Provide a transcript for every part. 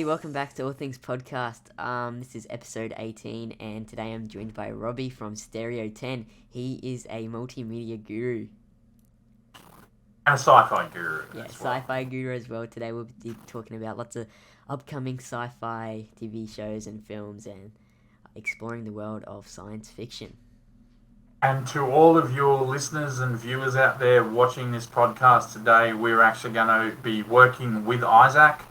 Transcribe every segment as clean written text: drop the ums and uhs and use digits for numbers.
welcome back to All Things Podcast. This is episode 18, and today I'm joined by Robbie from Stereo 10. He is a multimedia guru. And a sci-fi guru. Yeah, sci-fi guru as well. Today we'll be talking about lots of upcoming sci-fi TV shows and films and exploring the world of science fiction. And to all of your listeners and viewers out there watching this podcast today, we're actually going to be working with Isaac.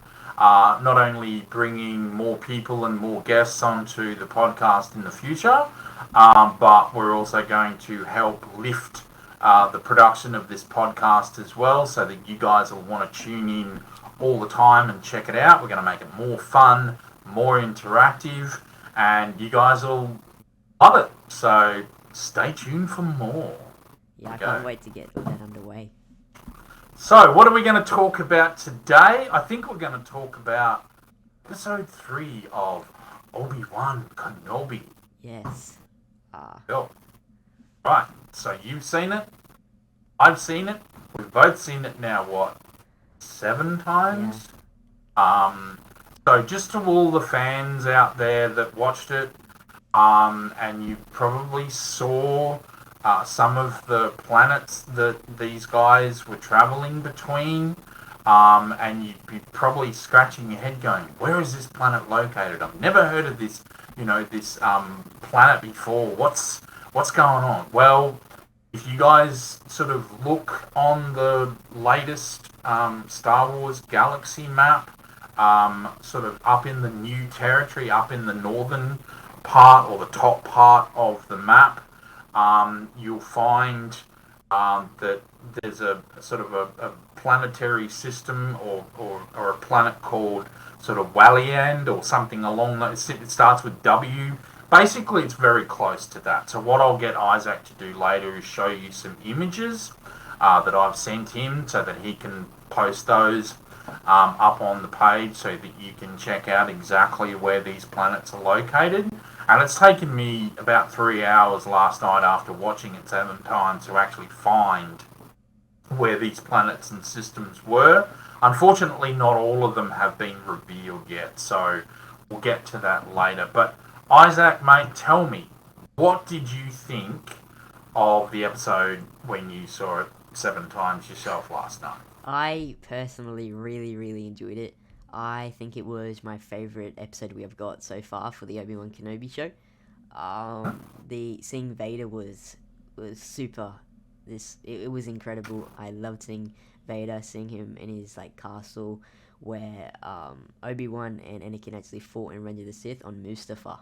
Not only bringing more people and more guests onto the podcast in the future, but we're also going to help lift the production of this podcast as well, so that you guys will want to tune in all the time and check it out. We're going to make it more fun, more interactive, and you guys will love it. So stay tuned for more. Yeah, I can't wait to get that underway. So, what are we going to talk about today? I think we're going to talk about episode 3 of Obi-Wan Kenobi. Yes. Cool. Right, so you've seen it. I've seen it. We've both seen it now, 7 times? Yeah. So just to all the fans out there that watched it, and you probably saw some of the planets that these guys were traveling between, and you'd be probably scratching your head going, where is this planet located? I've never heard of this, this planet before. What's going on? Well, if you guys sort of look on the latest Star Wars galaxy map, sort of up in the new territory, up in the northern part or the top part of the map, you'll find that there's a sort of a planetary system or a planet called sort of Walliand or something along those. It starts with W. Basically, it's very close to that. So what I'll get Isaac to do later is show you some images that I've sent him so that he can post those up on the page so that you can check out exactly where these planets are located. And it's taken me about 3 hours last night after watching it 7 times to actually find where these planets and systems were. Unfortunately, not all of them have been revealed yet, so we'll get to that later. But Isaac, mate, tell me, what did you think of the episode when you saw it 7 times yourself last night? I personally really enjoyed it. I think it was my favourite episode we have got so far for the Obi-Wan Kenobi show. The seeing Vader was super. It was incredible. I loved seeing Vader, seeing him in his castle where Obi-Wan and Anakin actually fought in Revenge of the Sith on Mustafar.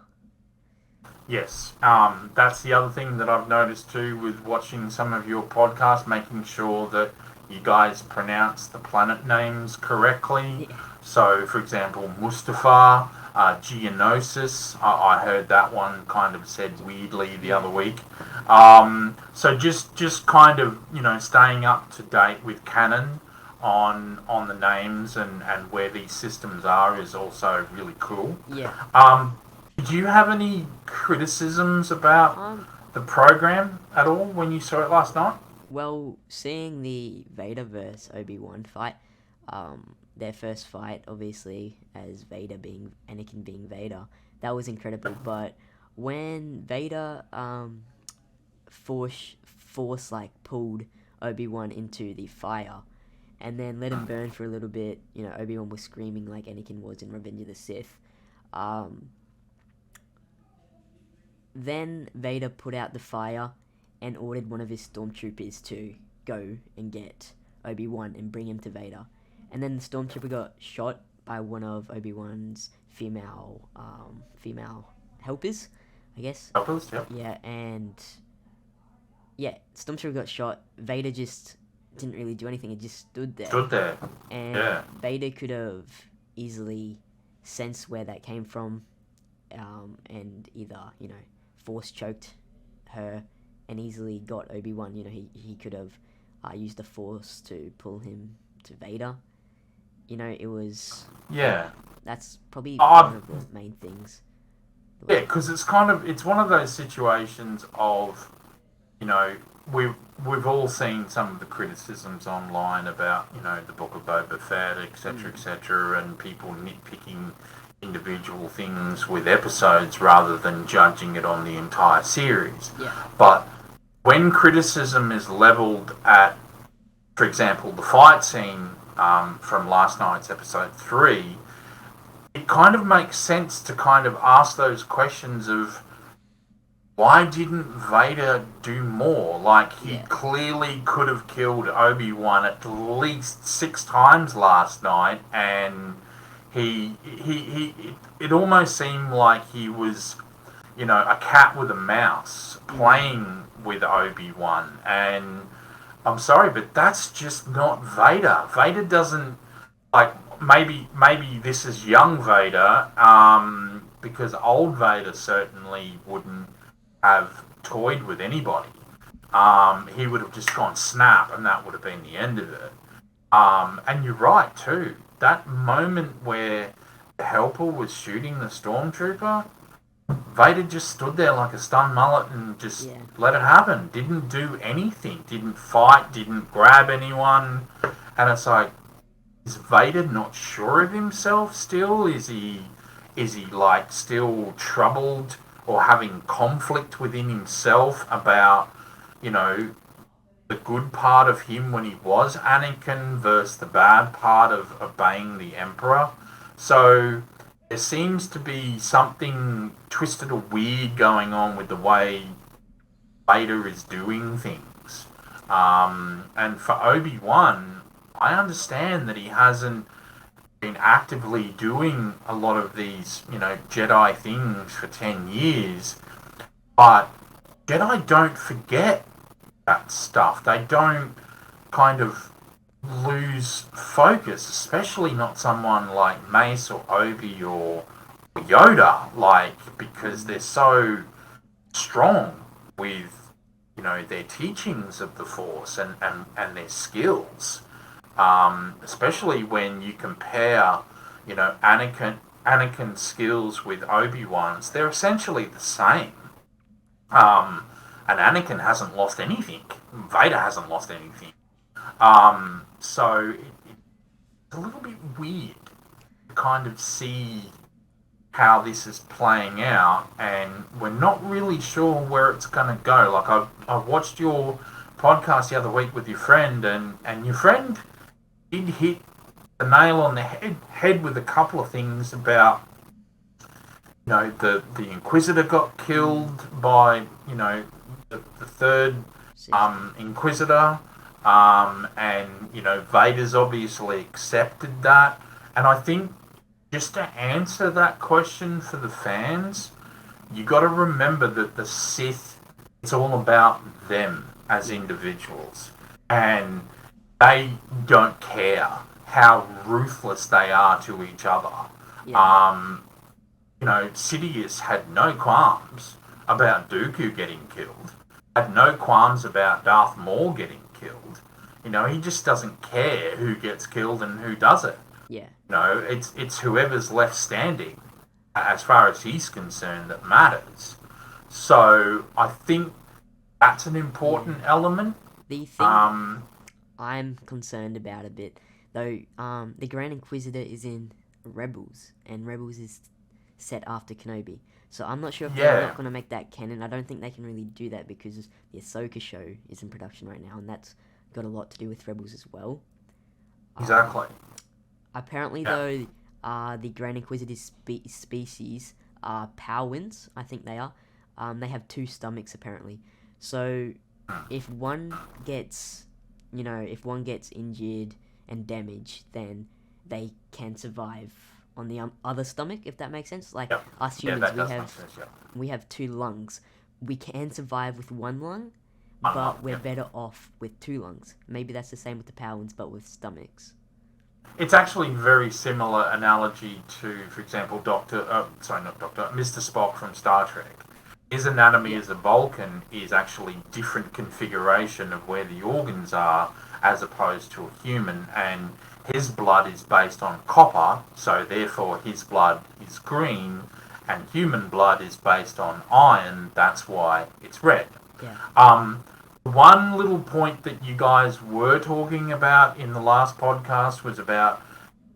Yes, that's the other thing that I've noticed too with watching some of your podcasts, making sure that you guys pronounce the planet names correctly. Yeah. So, for example, Mustafar, Geonosis, I heard that one kind of said weirdly the other week. So just kind of, staying up to date with canon on the names and where these systems are is also really cool. Yeah. Did you have any criticisms about the program at all when you saw it last night? Well, seeing the Vader versus Obi-Wan fight, their first fight, obviously, as Anakin being Vader, that was incredible. But when Vader force pulled Obi-Wan into the fire, and then let him burn for a little bit, Obi-Wan was screaming like Anakin was in Revenge of the Sith. Then Vader put out the fire and ordered one of his stormtroopers to go and get Obi-Wan and bring him to Vader. And then the stormtrooper got shot by one of Obi-Wan's female helpers, I guess. Helpers, yeah. Yeah, and stormtrooper got shot. Vader just didn't really do anything. He just stood there. And Vader could have easily sensed where that came from, and either, force choked her and easily got Obi-Wan. He could have used the Force to pull him to Vader. It was... Yeah. That's probably one of the main things. Yeah, because it's one of those situations of, we've all seen some of the criticisms online about the Book of Boba Fett, etc., and people nitpicking individual things with episodes rather than judging it on the entire series. Yeah. But when criticism is leveled at, for example, the fight scene from last night's episode 3, it kind of makes sense to kind of ask those questions of, why didn't Vader do more? Like, he clearly could have killed Obi-Wan at least 6 times last night, and it almost seemed like he was, a cat with a mouse playing with Obi-Wan. And I'm sorry, but that's just not Vader. Vader doesn't, like, maybe this is young Vader, because old Vader certainly wouldn't have toyed with anybody. He would have just gone snap, and that would have been the end of it. And you're right too. That moment where the helper was shooting the stormtrooper, Vader just stood there like a stunned mullet and just let it happen. Didn't do anything. Didn't fight. Didn't grab anyone. And it's like, is Vader not sure of himself still? Is he like still troubled or having conflict within himself about, the good part of him when he was Anakin versus the bad part of obeying the Emperor? So there seems to be something twisted or weird going on with the way Vader is doing things. And for Obi-Wan, I understand that he hasn't been actively doing a lot of these, Jedi things for 10 years, but Jedi don't forget that stuff. They don't kind of lose focus, especially not someone like Mace or Obi or Yoda, because they're so strong with, their teachings of the Force and their skills. Especially when you compare, Anakin's skills with Obi-Wan's, they're essentially the same. And Anakin hasn't lost anything. Vader hasn't lost anything. So it's a little bit weird to kind of see how this is playing out, and we're not really sure where it's going to go. Like, I watched your podcast the other week with your friend, and your friend did hit the nail on the head with a couple of things about, the Inquisitor got killed by, the third Inquisitor, and Vader's obviously accepted that. And I think, just to answer that question for the fans, you got to remember that the Sith, it's all about them as individuals, and they don't care how ruthless they are to each other. Sidious had no qualms about Dooku getting killed, had no qualms about Darth Maul getting killed. He just doesn't care who gets killed and who doesn't. Yeah. It's whoever's left standing, as far as he's concerned, that matters. So I think that's an important element. The thing I'm concerned about a bit, though, the Grand Inquisitor is in Rebels, and Rebels is set after Kenobi. So I'm not sure if they're not going to make that canon. I don't think they can really do that because the Ahsoka show is in production right now, and that's got a lot to do with Rebels as well. Exactly. Apparently, though, the Grand Inquisitor species are Powins, I think they are. They have 2 stomachs, apparently. So if one gets injured and damaged, then they can survive on the other stomach, if that makes sense. Like, us humans, we have 2 lungs. We can survive with 1 lung, but we're better off with 2 lungs. Maybe that's the same with the Powins, but with stomachs. It's actually very similar analogy to, for example, Mr. Spock from Star Trek. His anatomy as a Vulcan is actually different configuration of where the organs are as opposed to a human, and his blood is based on copper, so therefore his blood is green, and human blood is based on iron, that's why it's red. Yeah. one little point that you guys were talking about in the last podcast was about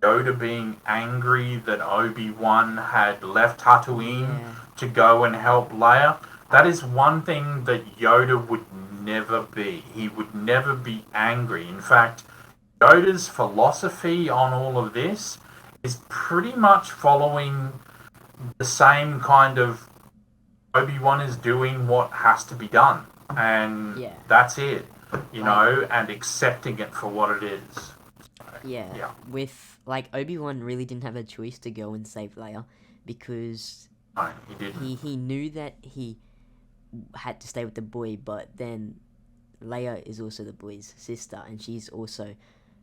Yoda being angry that Obi-Wan had left Tatooine to go and help Leia. That is one thing that Yoda would never be. He would never be angry. In fact, Yoda's philosophy on all of this is pretty much following the same kind of Obi-Wan is doing what has to be done. And that's it, and accepting it for what it is. Yeah. With, Obi-Wan really didn't have a choice to go and save Leia because no, he didn't. He knew that he had to stay with the boy, but then Leia is also the boy's sister, and she's also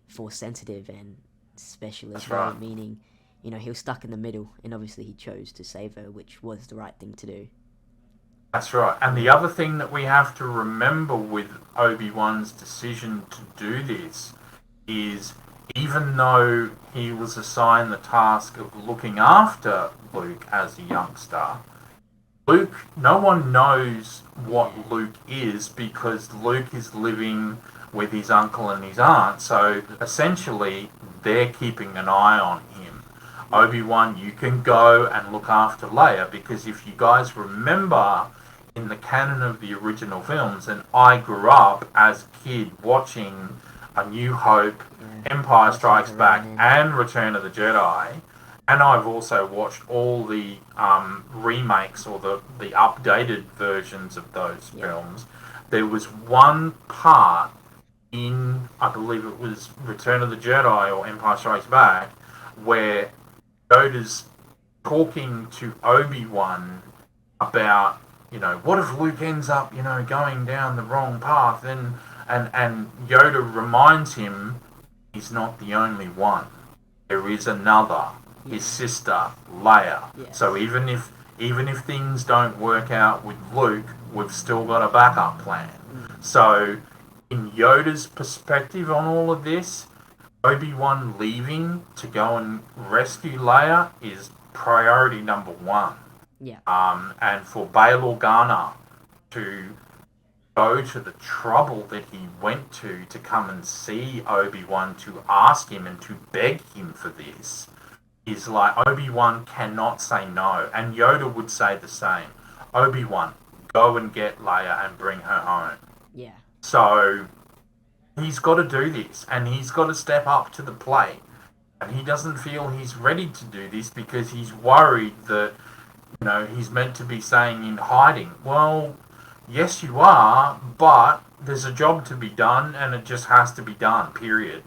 force sensitive and special as well, meaning, he was stuck in the middle, and obviously he chose to save her, which was the right thing to do. That's right. And the other thing that we have to remember with Obi-Wan's decision to do this is, even though he was assigned the task of looking after Luke as a youngster, no one knows what Luke is because Luke is living with his uncle and his aunt. So essentially, they're keeping an eye on him. Obi-Wan, you can go and look after Leia, because if you guys remember in the canon of the original films, and I grew up as a kid watching A New Hope, Empire Strikes Back, and Return of the Jedi, and I've also watched all the remakes or the updated versions of those films. There was one part in, I believe it was Return of the Jedi or Empire Strikes Back, where Yoda's talking to Obi-Wan about, what if Luke ends up, going down the wrong path? And Yoda reminds him he's not the only one. There is another, his sister, Leia. Yes. So even if things don't work out with Luke, we've still got a backup plan. So in Yoda's perspective on all of this, Obi-Wan leaving to go and rescue Leia is priority number one. Yeah. And for Bail Organa to go to the trouble that he went to come and see Obi-Wan, to ask him and to beg him for this, is like, Obi-Wan cannot say no. And Yoda would say the same. Obi-Wan, go and get Leia and bring her home. Yeah. So he's got to do this, and he's got to step up to the plate. And he doesn't feel he's ready to do this because he's worried that, he's meant to be staying in hiding. Well, yes, you are, but there's a job to be done, and it just has to be done, period.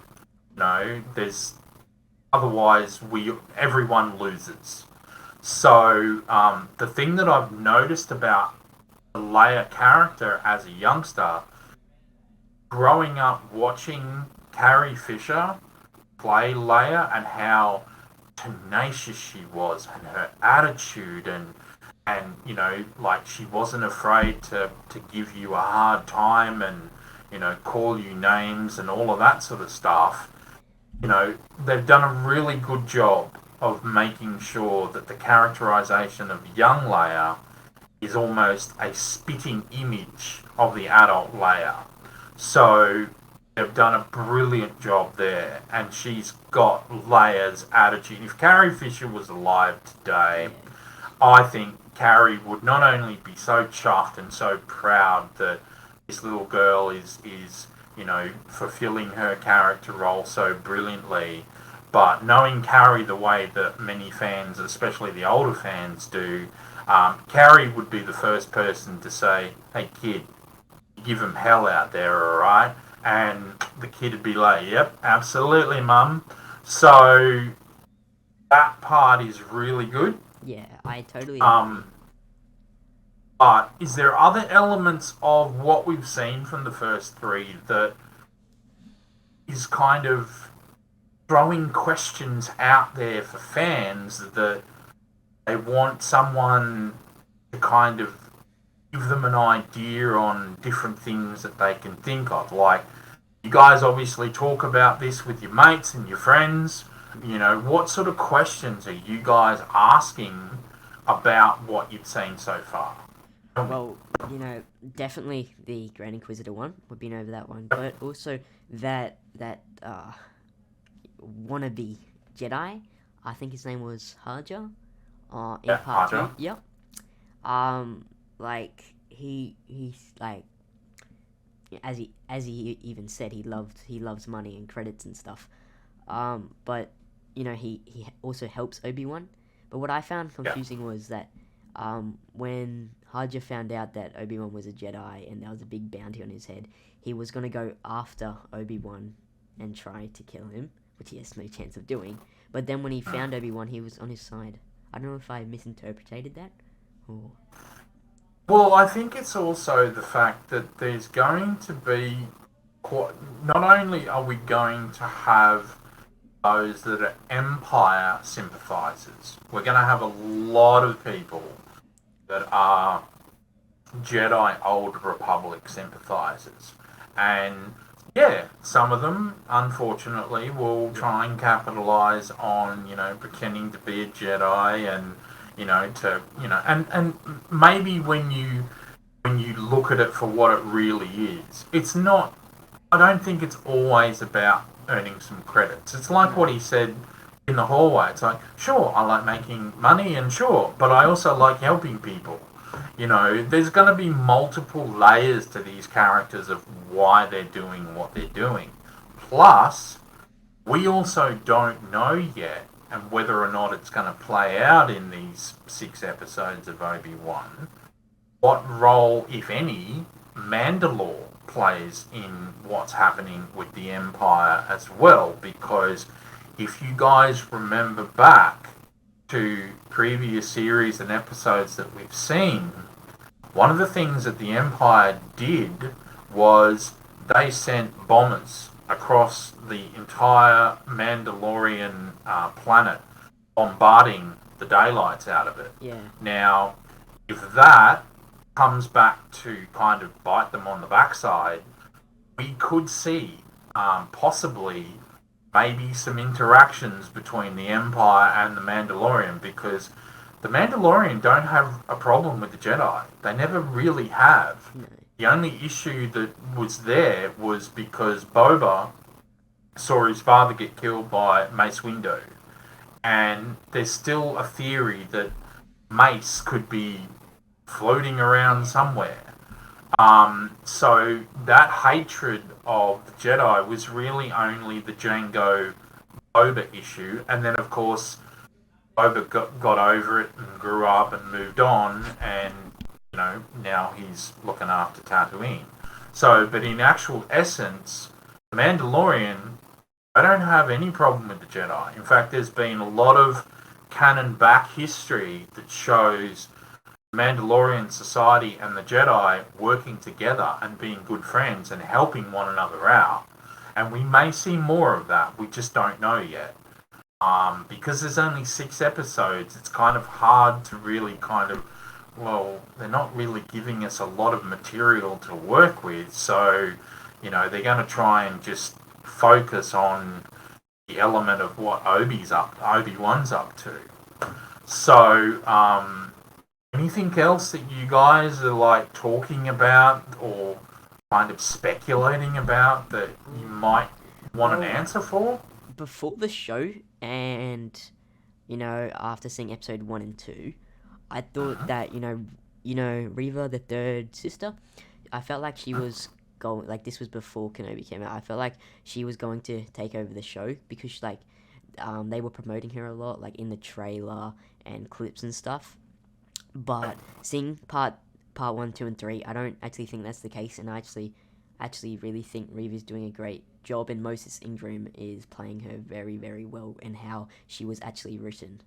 Otherwise everyone loses. So the thing that I've noticed about the Leia character as a youngster, growing up watching Carrie Fisher play Leia, and how tenacious she was, and her attitude, and she wasn't afraid to give you a hard time, and call you names and all of that sort of stuff. They've done a really good job of making sure that the characterization of young Leia is almost a spitting image of the adult Leia. So they've done a brilliant job there, and she's got Leia's attitude. If Carrie Fisher was alive today, I think Carrie would not only be so chuffed and so proud that this little girl is fulfilling her character role so brilliantly, but knowing Carrie the way that many fans, especially the older fans, do, Carrie would be the first person to say, "Hey kid, you give him hell out there, alright?" And the kid would be like, "Yep, absolutely, mum." So that part is really good. Yeah, I totally agree. But is there other elements of what we've seen from the first three that is kind of throwing questions out there for fans, that they want someone to kind of give them an idea on different things that they can think of? Like, you guys obviously talk about this with your mates and your friends. What sort of questions are you guys asking about what you've seen so far? Well, definitely the Grand Inquisitor one. We've been over that one, but also that wannabe Jedi. I think his name was Haja. In Yeah, part Archer. 2. Yep. Like he's like, as he even said, he loves money and credits and stuff. But he also helps Obi-Wan. But what I found Yeah. confusing was that when Haja found out that Obi-Wan was a Jedi and there was a big bounty on his head, he was gonna go after Obi-Wan and try to kill him, which he has no chance of doing. But then when he found Obi-Wan, he was on his side. I don't know if I misinterpreted that, or Well, I think it's also the fact that there's going to be quite. Not only are we going to have those that are Empire sympathizers, we're going to have a lot of people that are Jedi Old Republic sympathizers. And yeah, some of them, unfortunately, will try and capitalize on, pretending to be a Jedi and, and maybe when you look at it for what it really is, it's not, I don't think it's always about earning some credits. It's like what no. he said in the hallway. It's like, sure, I like making money and sure, but I also like helping people. There's going to be multiple layers to these characters of why they're doing what they're doing. Plus, we also don't know yet, and whether or not it's going to play out in these 6 episodes of Obi-Wan, what role, if any, Mandalore plays in what's happening with the Empire as well. Because if you guys remember back to previous series and episodes that we've seen, one of the things that the Empire did was they sent bombers across the entire Mandalorian planet, bombarding the daylights out of it. Yeah. Now, if that comes back to kind of bite them on the backside, we could see possibly maybe some interactions between the Empire and the Mandalorian, because the Mandalorian don't have a problem with the Jedi. They never really have. No. The only issue that was there was because Boba saw his father get killed by Mace Windu. And there's still a theory that Mace could be floating around somewhere. So that hatred of the Jedi was really only the Jango Boba issue, and then of course Boba got over it and grew up and moved on, and now he's looking after Tatooine. So, but in actual essence, the Mandalorian, I don't have any problem with the Jedi. In fact, there's been a lot of canon back history that shows Mandalorian society and the Jedi working together and being good friends and helping one another out. And we may see more of that. We just don't know yet. Because there's only 6 episodes, it's kind of hard to really they're not really giving us a lot of material to work with. So, they're going to try and just focus on the element of what Obi-Wan's up to. So, anything else that you guys are like talking about or kind of speculating about that you might want an answer for? Before the show, and after seeing episode 1 and 2, I thought that Reva, the third sister, I felt like she was going, like, this was before Kenobi came out. I felt like she was going to take over the show because they were promoting her a lot, like in the trailer and clips and stuff. But seeing part 1, 2, and 3, I don't actually think that's the case, and I actually really think Reva's doing a great job, and Moses Ingram is playing her very, very well, and how she was actually written.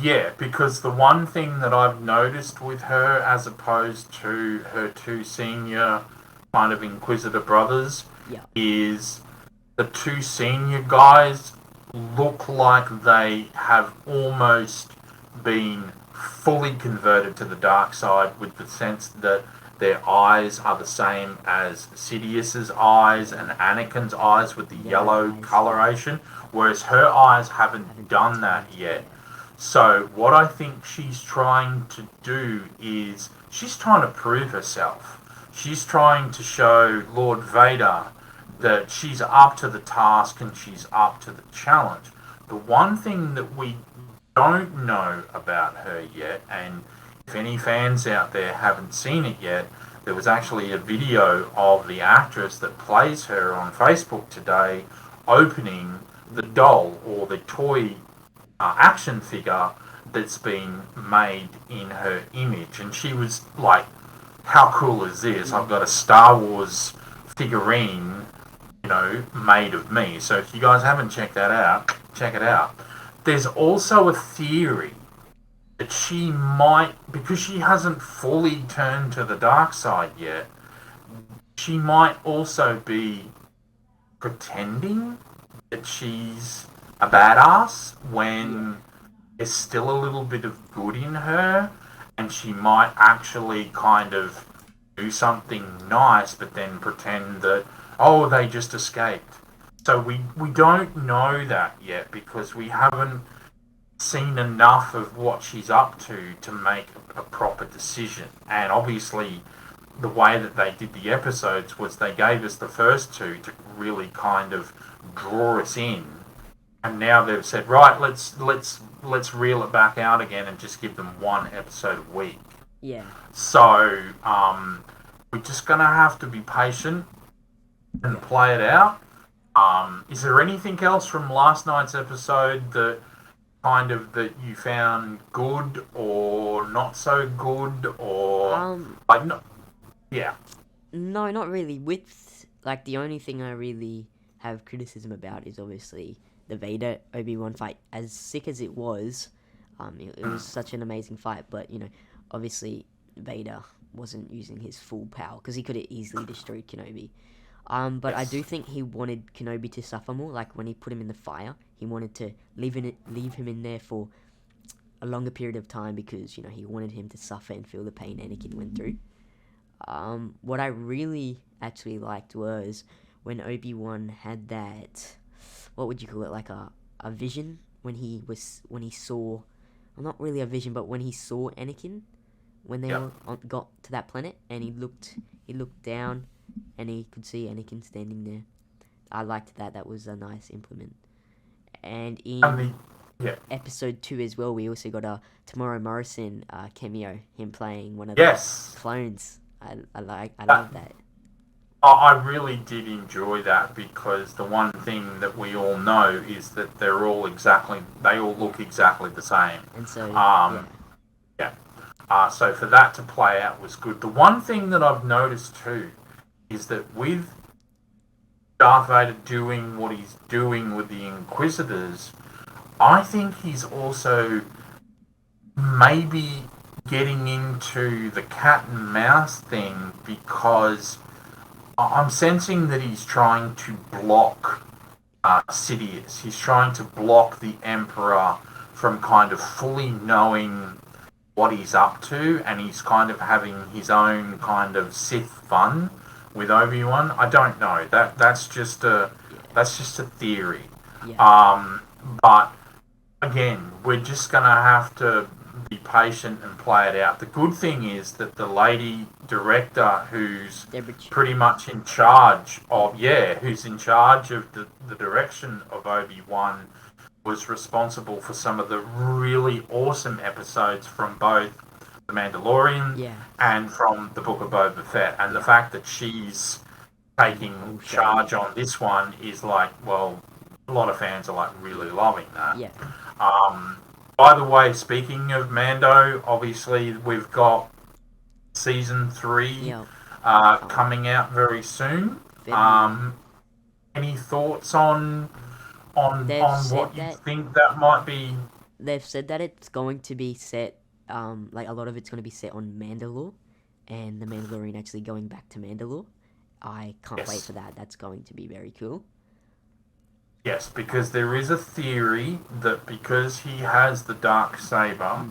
Yeah, because the one thing that I've noticed with her, as opposed to her two senior kind of Inquisitor brothers, Yeah. is the two senior guys look like they have almost been fully converted to the dark side, with the sense that their eyes are the same as Sidious's eyes and Anakin's eyes with the yellow eyes. coloration, whereas her eyes haven't done that yet. So what I think she's trying to do is she's trying to prove herself. She's trying to show Lord Vader that she's up to the task and she's up to the challenge. The one thing that we don't know about her yet, and if any fans out there haven't seen it yet, there was actually a video of the actress that plays her on Facebook today opening the doll or the toy action figure that's been made in her image. And she was like, how cool is this? I've got a Star Wars figurine, made of me. So if you guys haven't checked that out, check it out. There's also a theory that she might, because she hasn't fully turned to the dark side yet, she might also be pretending that she's a badass when there's still a little bit of good in her, and she might actually kind of do something nice but then pretend that, oh, they just escaped. So we don't know that yet because we haven't seen enough of what she's up to make a proper decision. And obviously the way that they did the episodes was they gave us the first two to really kind of draw us in, and now they've said, right, let's reel it back out again and just give them one episode a week. Yeah. So we're just gonna have to be patient and play it out. Is there anything else from last night's episode that you found good or not so good, or yeah? No, not really. With the only thing I really have criticism about is obviously the Vader Obi-Wan fight. As sick as it was, it was such an amazing fight. But obviously Vader wasn't using his full power because he could have easily destroyed Kenobi. But I do think he wanted Kenobi to suffer more. Like when he put him in the fire, he wanted to leave him in there for a longer period of time because he wanted him to suffer and feel the pain Anakin went through. What I really actually liked was when Obi-Wan had that, what would you call it, like a vision when he saw, well, not really a vision, but when he saw Anakin when they got to that planet, and he looked down and he could see Anakin standing there. I liked that. That was a nice implement. And in episode 2 as well, we also got a Tamora Morrison cameo, him playing one of the clones. I love that. I really did enjoy that because the one thing that we all know is that they all look exactly the same. And so, so for that to play out was good. The one thing that I've noticed too is that with Darth Vader doing what he's doing with the Inquisitors, I think he's also maybe getting into the cat and mouse thing because I'm sensing that he's trying to block Sidious. He's trying to block the Emperor from kind of fully knowing what he's up to, and he's kind of having his own kind of Sith fun with Obi-Wan. I don't know. That's just a theory. Yeah. But again, we're just gonna have to be patient and play it out. The good thing is that the lady director who's pretty much in charge of the direction of Obi-Wan was responsible for some of the really awesome episodes from both The Mandalorian and from the Book of Boba Fett. And the fact that she's taking charge on this one is like, well, a lot of fans are like really loving that. Yeah. By the way, speaking of Mando, obviously we've got season 3 coming out very soon. Any thoughts on what you think that might be? They've said that it's going to be set, like a lot of it's going to be set on Mandalore, and the Mandalorian actually going back to Mandalore. I can't wait for that. That's going to be very cool. Yes, because there is a theory that because he has the dark saber,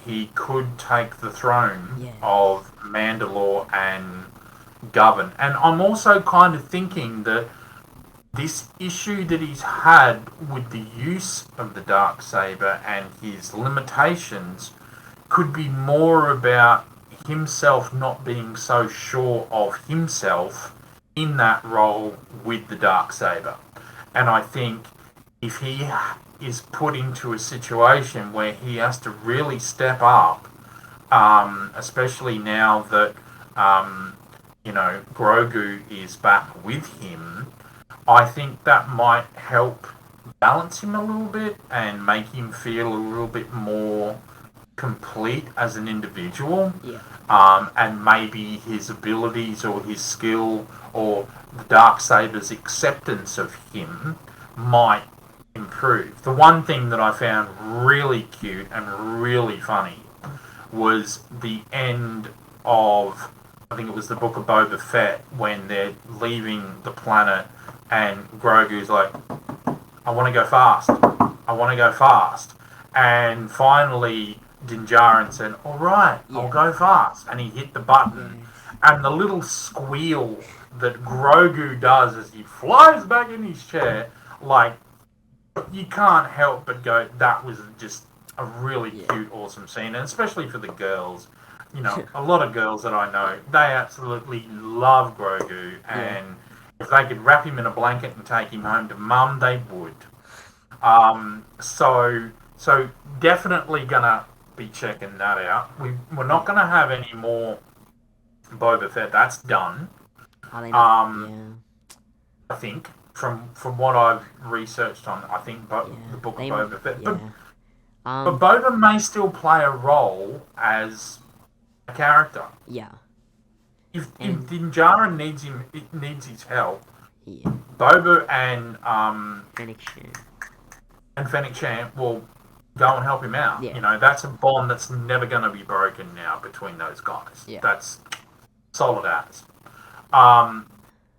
he could take the throne of Mandalore and govern. And I'm also kind of thinking that this issue that he's had with the use of the Darksaber and his limitations could be more about himself not being so sure of himself in that role with the Darksaber. And I think if he is put into a situation where he has to really step up, especially now that Grogu is back with him, I think that might help balance him a little bit and make him feel a little bit more complete as an individual. Yeah. And maybe his abilities or his skill or the Darksaber's acceptance of him might improve. The one thing that I found really cute and really funny was the end of, I think it was the Book of Boba Fett, when they're leaving the planet and Grogu's like, I want to go fast. I want to go fast. And finally, Din Djarin said, all right, I'll go fast. And he hit the button. And the little squeal that Grogu does as he flies back in his chair, like, you can't help but go, that was just a really cute, awesome scene. And especially for the girls. A lot of girls that I know, they absolutely love Grogu. And if they could wrap him in a blanket and take him home to mum, they would. So definitely gonna be checking that out. We're not gonna have any more Boba Fett. That's done. I think from what I've researched on, I think the Book of Boba Fett. But Boba may still play a role as a character. Yeah. If Din Djarin needs his help, Yeah. Boba and Fennec Shand will go and help him out. Yeah. That's a bond that's never going to be broken now between those guys. Yeah. That's solid as.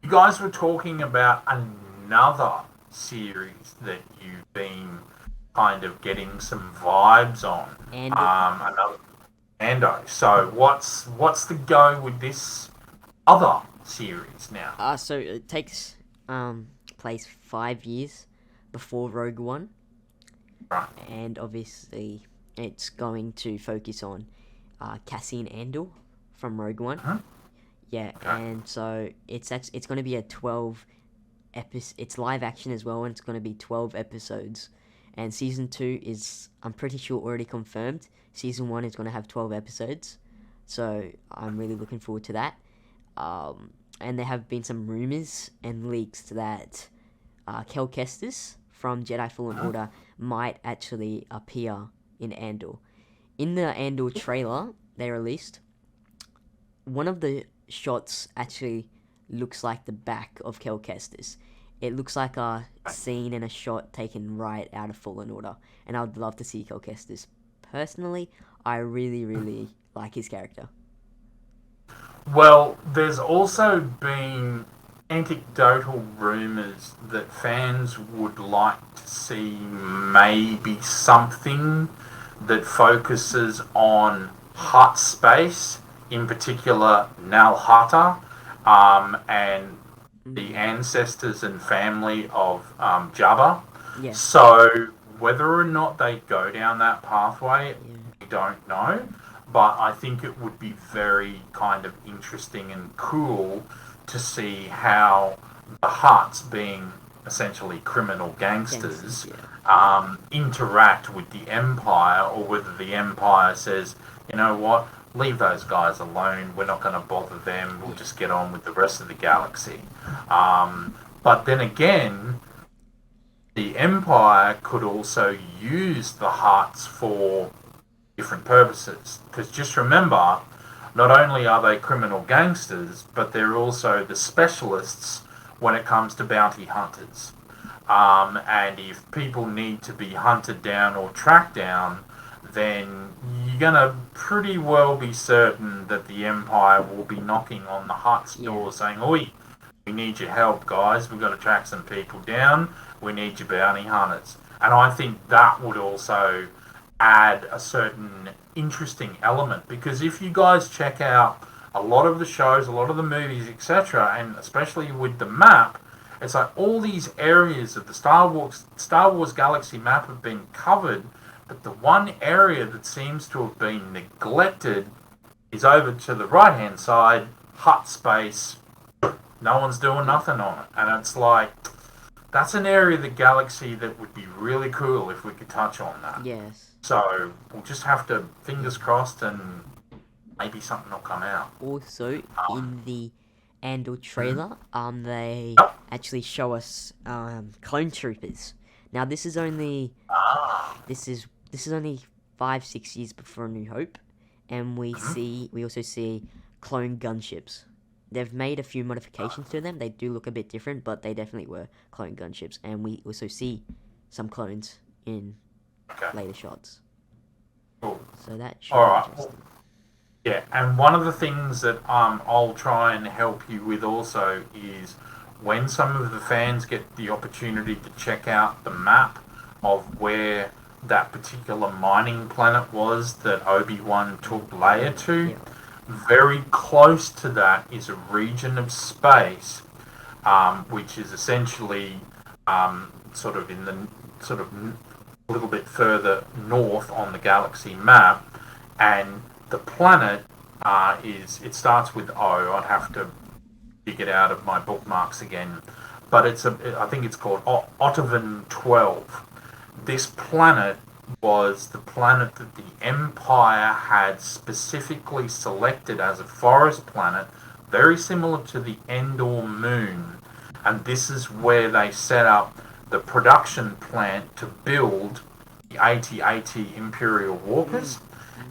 You guys were talking about another series that you've been kind of getting some vibes on. Ando. So what's the go with this other series now? So it takes place 5 years before Rogue One. Right. And obviously it's going to focus on Cassian Andor from Rogue One. Huh? Yeah, Okay. and so it's going to be a 12 episode. It's live action as well, and it's going to be 12 episodes. And season 2 is, I'm pretty sure, already confirmed. Season 1 is going to have 12 episodes, so I'm really looking forward to that. And there have been some rumors and leaks that Kel Kestis from Jedi Fallen Order might actually appear in Andor. In the Andor trailer they released, one of the shots actually looks like the back of Kel Kestis. It looks like a scene and a shot taken right out of Fallen Order, and I would love to see Kel Kestis. Personally, I really, really like his character. Well, there's also been anecdotal rumours that fans would like to see maybe something that focuses on Hutt space, in particular Nal Hutta, and the ancestors and family of Jabba. Yeah. So whether or not they go down that pathway, we don't know. But I think it would be very kind of interesting and cool to see how the Hutts, being essentially criminal gangsters, interact with the Empire, or whether the Empire says, you know what, leave those guys alone, we're not going to bother them, we'll just get on with the rest of the galaxy. But then again, the Empire could also use the Hutts for different purposes. Because just remember, not only are they criminal gangsters, but they're also the specialists when it comes to bounty hunters. And if people need to be hunted down or tracked down, then you're going to pretty well be certain that the Empire will be knocking on the Hutt's door saying, oi, we need your help, guys. We've got to track some people down. We need your bounty hunters. And I think that would also add a certain interesting element, because if you guys check out a lot of the shows, a lot of the movies, etc., and especially with the map, It's like all these areas of the Star Wars galaxy map have been covered, but the one area that seems to have been neglected is over to the right hand side, hut space. No one's doing nothing on it, and it's like that's an area of the galaxy that would be really cool if we could touch on that. Yes. So we'll just have to fingers crossed, and maybe something will come out. Also, in the Andor trailer, they Yep. actually show us clone troopers. Now, this is only this is only 5-6 years before A New Hope, and we also see clone gunships. They've made a few modifications to them. They do look a bit different, but they definitely were clone gunships, and we also see some clones in later shots. Cool. So that should All be right. interesting. Yeah, and one of the things that I'll try and help you with also is when some of the fans get the opportunity to check out the map of where that particular mining planet was that Obi-Wan took Leia to, Yeah. very close to that is a region of space, which is essentially sort of in the a little bit further north on the galaxy map, and the planet it starts with O. I'd have to dig it out of my bookmarks again, but I think it's called Ottavan 12. This planet was the planet that the Empire had specifically selected as a forest planet, very similar to the Endor moon, and this is where they set up the production plant to build the AT-AT Imperial Walkers.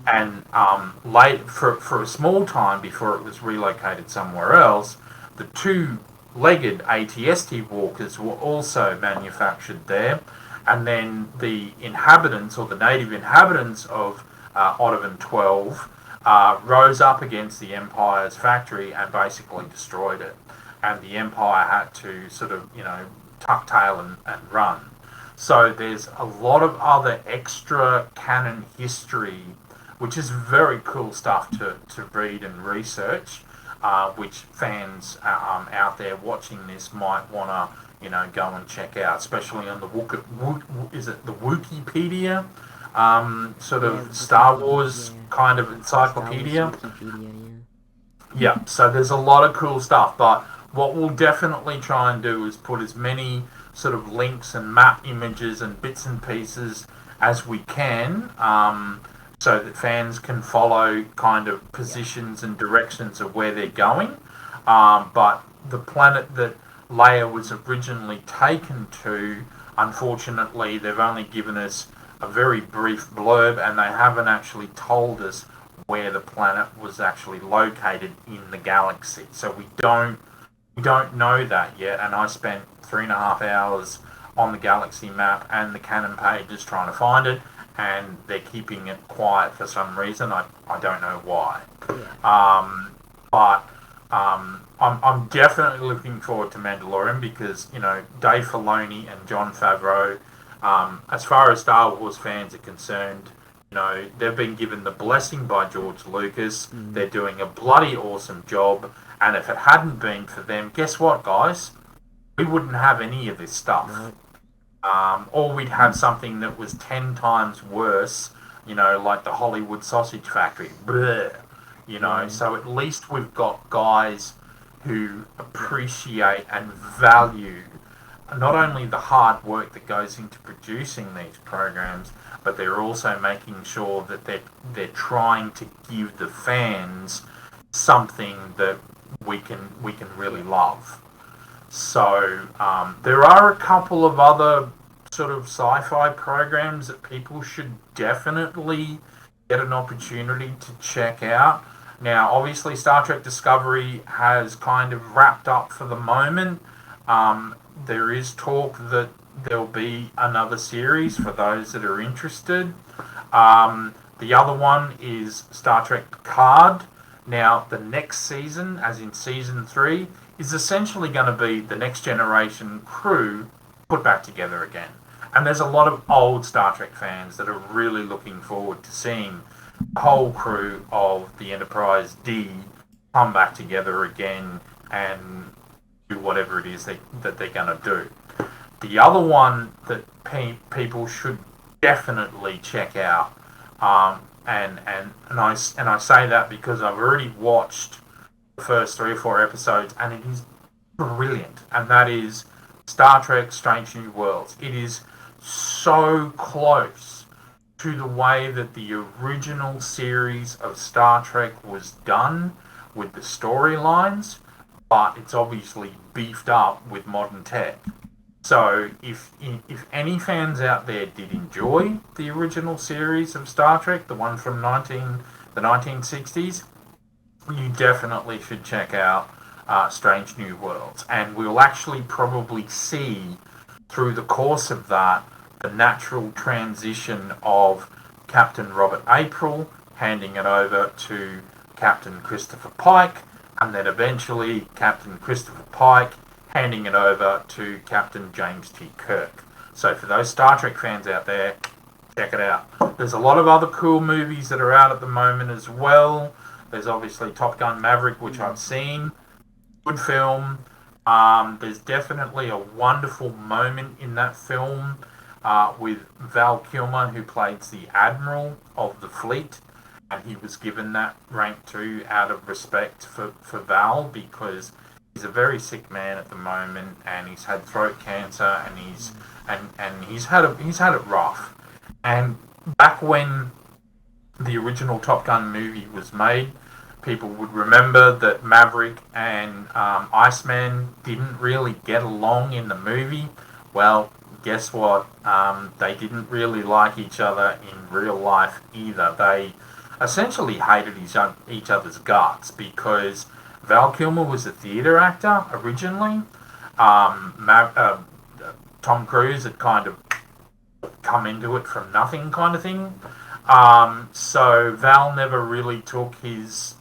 And late for a small time before it was relocated somewhere else, the two-legged AT-ST Walkers were also manufactured there. And then the inhabitants, or the native inhabitants of Ottavan 12, rose up against the Empire's factory and basically destroyed it. And the Empire had to sort of, tuck tail and run. So there's a lot of other extra canon history, which is very cool stuff to read and research, which fans out there watching this might want to, go and check out, especially on the the Wikipedia, sort of Star Wars kind of encyclopedia. Yeah, so there's a lot of cool stuff, but what we'll definitely try and do is put as many sort of links and map images and bits and pieces as we can, so that fans can follow kind of positions and directions of where they're going. But the planet that Leia was originally taken to, unfortunately, they've only given us a very brief blurb, and they haven't actually told us where the planet was actually located in the galaxy. So we don't know that yet, and I spent 3.5 hours on the galaxy map and the canon pages trying to find it, and they're keeping it quiet for some reason. I don't know why. But I'm definitely looking forward to Mandalorian because, Dave Filoni and Jon Favreau, as far as Star Wars fans are concerned, they've been given the blessing by George Lucas. They're doing a bloody awesome job. And if it hadn't been for them, guess what, guys? We wouldn't have any of this stuff. Or we'd have something that was 10 times worse, like the Hollywood Sausage Factory. Bleh, So at least we've got guys who appreciate and value not only the hard work that goes into producing these programs, but they're also making sure that they're trying to give the fans something that we can really love. So there are a couple of other sort of sci-fi programs that people should definitely get an opportunity to check out. Now, obviously, Star Trek Discovery has kind of wrapped up for the moment. There is talk that there'll be another series for those that are interested. The other one is Star Trek Picard. Now, the next season, as in season 3, is essentially going to be the next generation crew put back together again. And there's a lot of old Star Trek fans that are really looking forward to seeing the whole crew of the Enterprise D come back together again and do whatever it is that they're going to do. The other one that people should definitely check out, and I say that because I've already watched the first 3 or 4 episodes, and it is brilliant, and that is Star Trek: Strange New Worlds. It is so close to the way that the original series of Star Trek was done with the storylines, but it's obviously beefed up with modern tech. So if any fans out there did enjoy the original series of Star Trek, the one from the 1960s, you definitely should check out Strange New Worlds, and we'll actually probably see through the course of that the natural transition of Captain Robert April handing it over to Captain Christopher Pike, and then eventually Captain Christopher Pike handing it over to Captain James T. Kirk. So for those Star Trek fans out there, check it out. There's a lot of other cool movies that are out at the moment as well. There's obviously Top Gun Maverick, which I've seen. Good film. There's definitely a wonderful moment in that film with Val Kilmer, who plays the Admiral of the fleet. And he was given that rank too out of respect for Val, because he's a very sick man at the moment, and he's had throat cancer, and he's had it rough. And back when the original Top Gun movie was made, people would remember that Maverick and Iceman didn't really get along in the movie. Well, guess what? They didn't really like each other in real life either. They essentially hated each other's guts, because Val Kilmer was a theatre actor originally. Tom Cruise had kind of come into it from nothing, kind of thing. So Val never really took his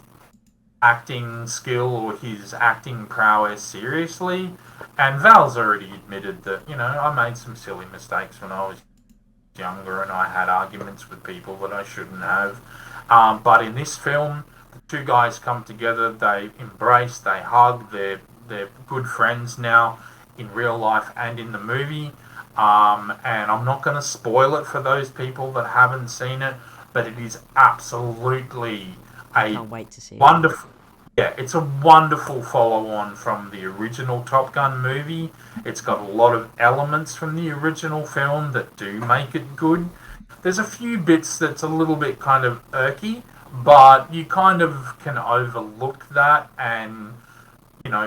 acting skill or his acting prowess seriously. And Val's already admitted that, I made some silly mistakes when I was younger, and I had arguments with people that I shouldn't have. But in this film, the two guys come together, they embrace, they hug, they're good friends now in real life and in the movie. And I'm not going to spoil it for those people that haven't seen it, but it is absolutely Can't wait to see it. wonderful. Yeah, it's a wonderful follow-on from the original Top Gun movie. It's got a lot of elements from the original film that do make it good. There's a few bits that's a little bit kind of irky, but you kind of can overlook that and,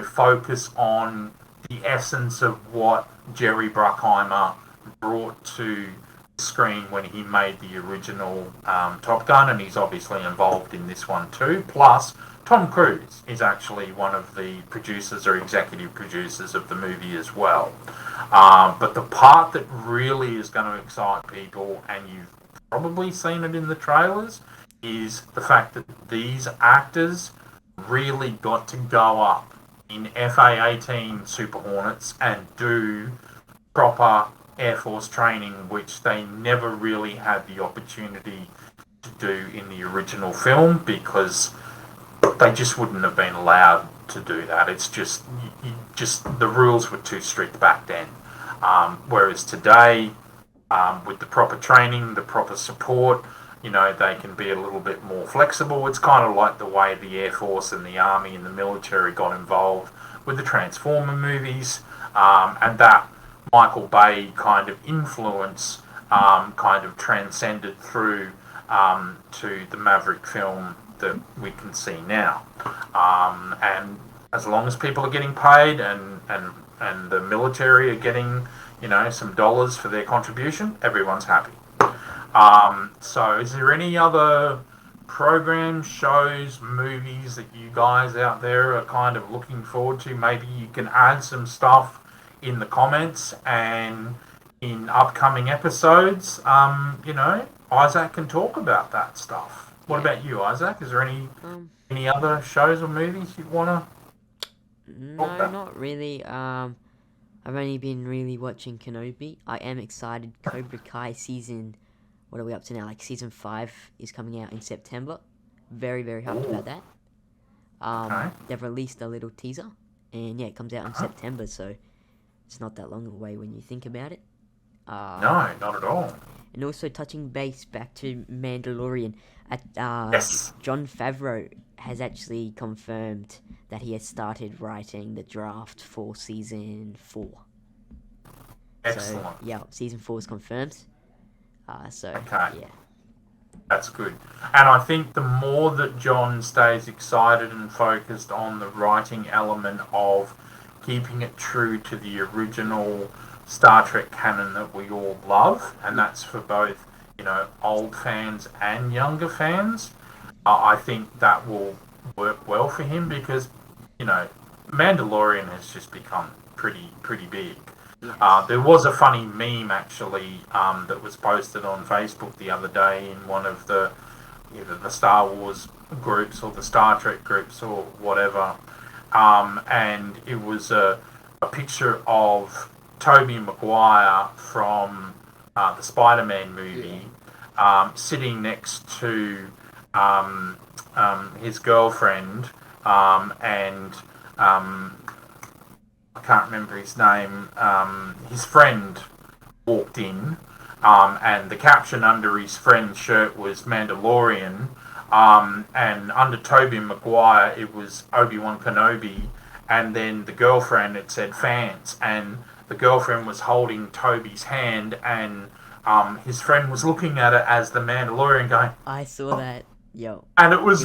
focus on the essence of what Jerry Bruckheimer brought to the screen when he made the original Top Gun, and he's obviously involved in this one too. Plus, Tom Cruise is actually one of the producers or executive producers of the movie as well. But the part that really is going to excite people, and you've probably seen it in the trailers, is the fact that these actors really got to go up in FA-18 Super Hornets and do proper Air Force training, which they never really had the opportunity to do in the original film, because they just wouldn't have been allowed to do that. It's just the rules were too strict back then. Whereas today, with the proper training, the proper support, they can be a little bit more flexible. It's kind of like the way the Air Force and the Army and the military got involved with the Transformer movies, and that Michael Bay kind of influence kind of transcended through to the Maverick film that we can see now. And as long as people are getting paid and the military are getting, some dollars for their contribution, everyone's happy. So is there any other programs, shows, movies that you guys out there are kind of looking forward to? Maybe you can add some stuff in the comments, and in upcoming episodes, Isaac can talk about that stuff. What about you, Isaac? Is there any other shows or movies you want to talk about? Not really. I've only been really watching Kenobi. I am excited. Cobra Kai season, what are we up to now? Like season 5 is coming out in September. Very, very hyped about that. Okay. They've released a little teaser, and yeah, it comes out in September, so it's not that long away when you think about it. No, not at all. And also touching base back to Mandalorian, Yes. Jon Favreau has actually confirmed that he has started writing the draft for season 4. Excellent. So yeah, season 4 is confirmed. Okay. Yeah. That's good. And I think the more that John stays excited and focused on the writing element of keeping it true to the original Star Trek canon that we all love, and that's for both, old fans and younger fans, I think that will work well for him because, Mandalorian has just become pretty big. Yes. There was a funny meme actually that was posted on Facebook the other day in one of either the Star Wars groups or the Star Trek groups or whatever, and it was a picture of Tobey Maguire from the Spider-Man movie sitting next to his girlfriend and I can't remember his name. His friend walked in, and the caption under his friend's shirt was Mandalorian, and under Tobey Maguire it was Obi-Wan Kenobi, and then the girlfriend, it said fans, and the girlfriend was holding Toby's hand, and his friend was looking at it as the Mandalorian going, I saw that. Yo. and it was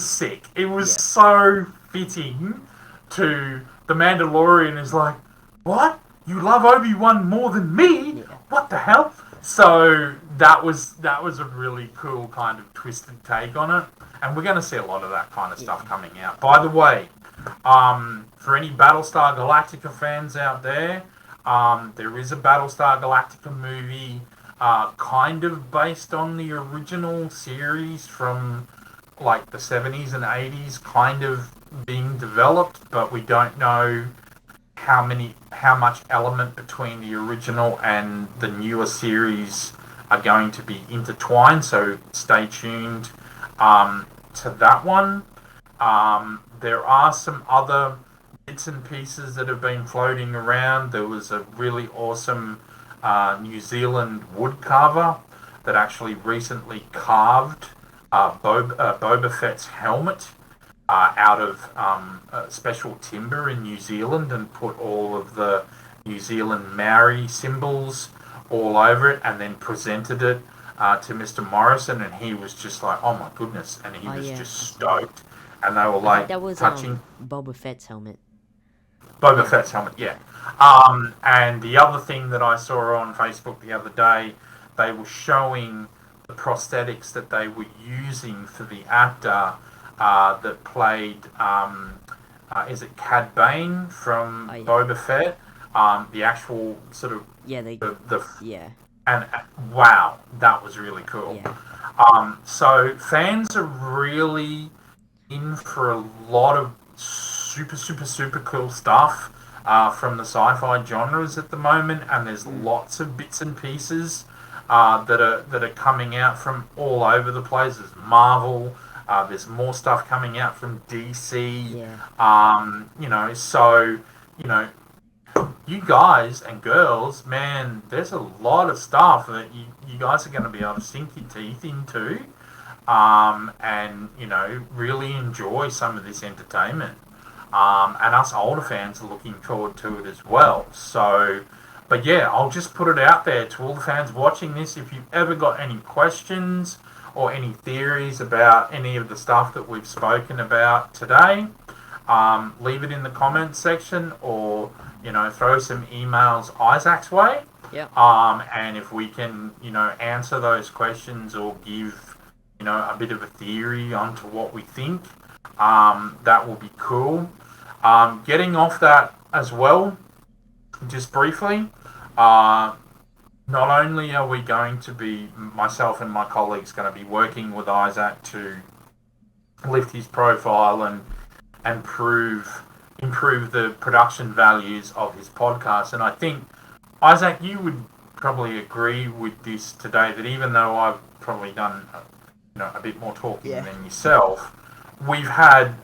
sick. It was so fitting to the Mandalorian is like, what? You love Obi-Wan more than me? Yeah. What the hell? So that was a really cool kind of twisted take on it, and we're going to see a lot of that kind of stuff coming out. By the way, for any Battlestar Galactica fans out there, there is a Battlestar Galactica movie kind of based on the original series from like the 70s and 80s, kind of being developed, but we don't know how much element between the original and the newer series are going to be intertwined, so stay tuned to that one. There are some other bits and pieces that have been floating around. There was a really awesome New Zealand woodcarver that actually recently carved Boba Fett's helmet out of special timber in New Zealand and put all of the New Zealand Maori symbols all over it, and then presented it to Mr. Morrison, and he was just like, oh my goodness, and he was just stoked, and they were like that was touching Boba Fett's helmet. Boba Fett's helmet, yeah. And the other thing that I saw on Facebook the other day, they were showing the prosthetics that they were using for the actor that played, is it Cad Bane from Boba Fett? The actual sort of and wow, that was really cool. Yeah. So fans are really in for a lot of super cool stuff from the sci-fi genres at the moment, and there's lots of bits and pieces that are coming out from all over the place. There's Marvel. There's more stuff coming out from DC. So you guys and girls, man, there's a lot of stuff that you guys are going to be able to sink your teeth into, and really enjoy some of this entertainment. And us older fans are looking forward to it as well. So, but yeah, I'll just put it out there to all the fans watching this. If you've ever got any questions or any theories about any of the stuff that we've spoken about today, leave it in the comments section, or throw some emails Isaac's way. Yeah. And if we can answer those questions or give a bit of a theory onto what we think, that will be cool. Getting off that as well, just briefly, not only are we going to be, myself and my colleagues, going to be working with Isaac to lift his profile and improve the production values of his podcast. And I think, Isaac, you would probably agree with this today, that even though I've probably done a bit more talking than yourself, we've had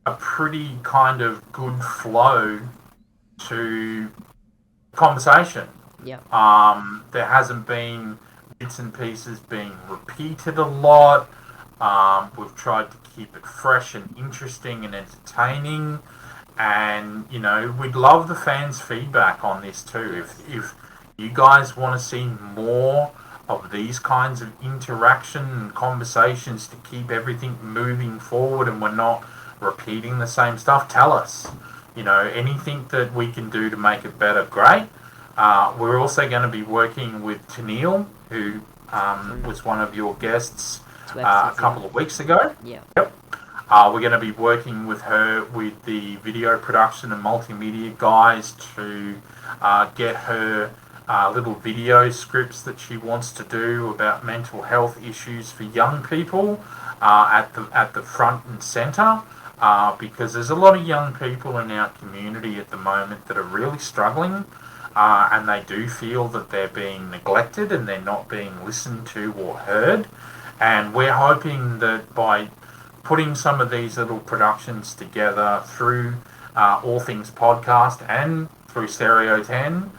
a pretty kind of good flow to conversation. Yeah. There hasn't been bits and pieces being repeated a lot. We've tried to keep it fresh and interesting and entertaining. And, we'd love the fans' feedback on this too. If you guys want to see more of these kinds of interaction and conversations to keep everything moving forward and we're not repeating the same stuff, tell us. Anything that we can do to make it better, great. We're also going to be working with Tennille, who was one of your guests a couple of weeks ago. Yeah. Yep. We're going to be working with her with the video production and multimedia guys to get her little video scripts that she wants to do about mental health issues for young people at the front and centre. Because there's a lot of young people in our community at the moment that are really struggling, and they do feel that they're being neglected and they're not being listened to or heard. And we're hoping that by putting some of these little productions together through All Things Podcast and through Stereo 10,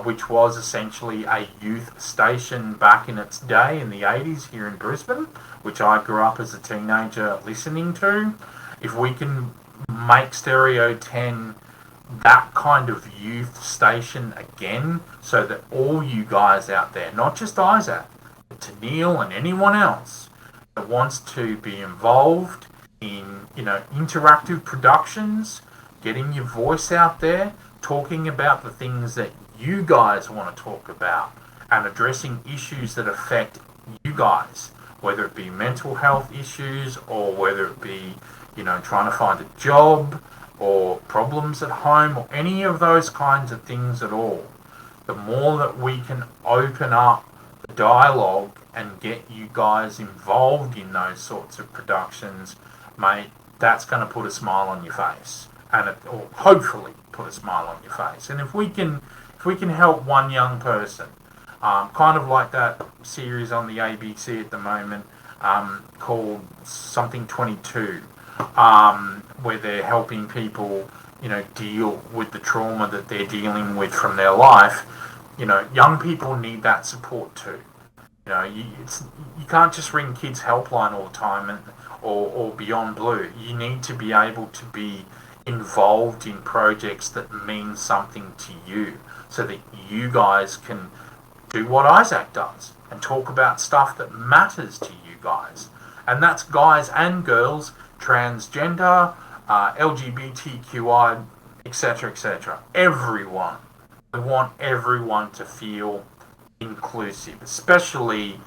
which was essentially a youth station back in its day in the 80s here in Brisbane, which I grew up as a teenager listening to. If we can make Stereo 10 that kind of youth station again, so that all you guys out there, not just Isaac, but Tennille and anyone else that wants to be involved in, interactive productions, getting your voice out there, talking about the things that you guys want to talk about, and addressing issues that affect you guys, whether it be mental health issues or whether it be trying to find a job or problems at home or any of those kinds of things at all. The more that we can open up the dialogue and get you guys involved in those sorts of productions, mate, that's going to put a smile on your face, or hopefully put a smile on your face. And if we can help one young person, kind of like that series on the ABC at the moment called Something 22. Where they're helping people, deal with the trauma that they're dealing with from their life. Young people need that support too. You can't just ring Kids Helpline all the time or Beyond Blue. You need to be able to be involved in projects that mean something to you, so that you guys can do what Isaac does and talk about stuff that matters to you guys. And that's guys and girls, transgender, LGBTQI, etc., etc. Everyone. We want everyone to feel inclusive, especially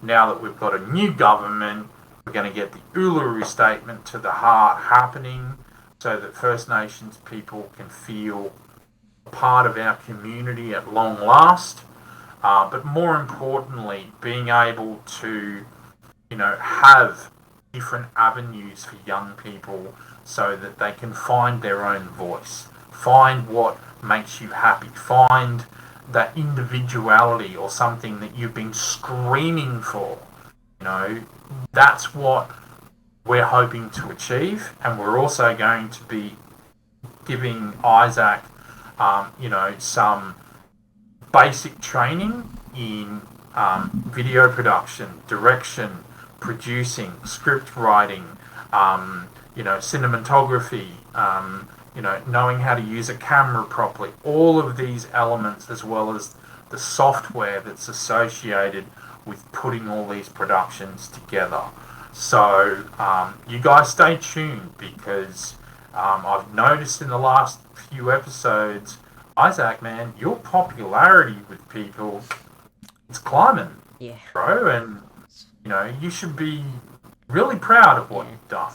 now that we've got a new government. We're going to get the Uluru Statement to the Heart happening, so that First Nations people can feel part of our community at long last. But more importantly, being able to, have different avenues for young people so that they can find their own voice, find what makes you happy, find that individuality or something that you've been screaming for. That's what we're hoping to achieve. And we're also going to be giving Isaac, some basic training in video production, direction, producing, script writing, cinematography, knowing how to use a camera properly, all of these elements, as well as the software that's associated with putting all these productions together. So you guys stay tuned, because I've noticed in the last few episodes, Isaac, man, your popularity with people, it's climbing, bro, and you should be really proud of what you've done.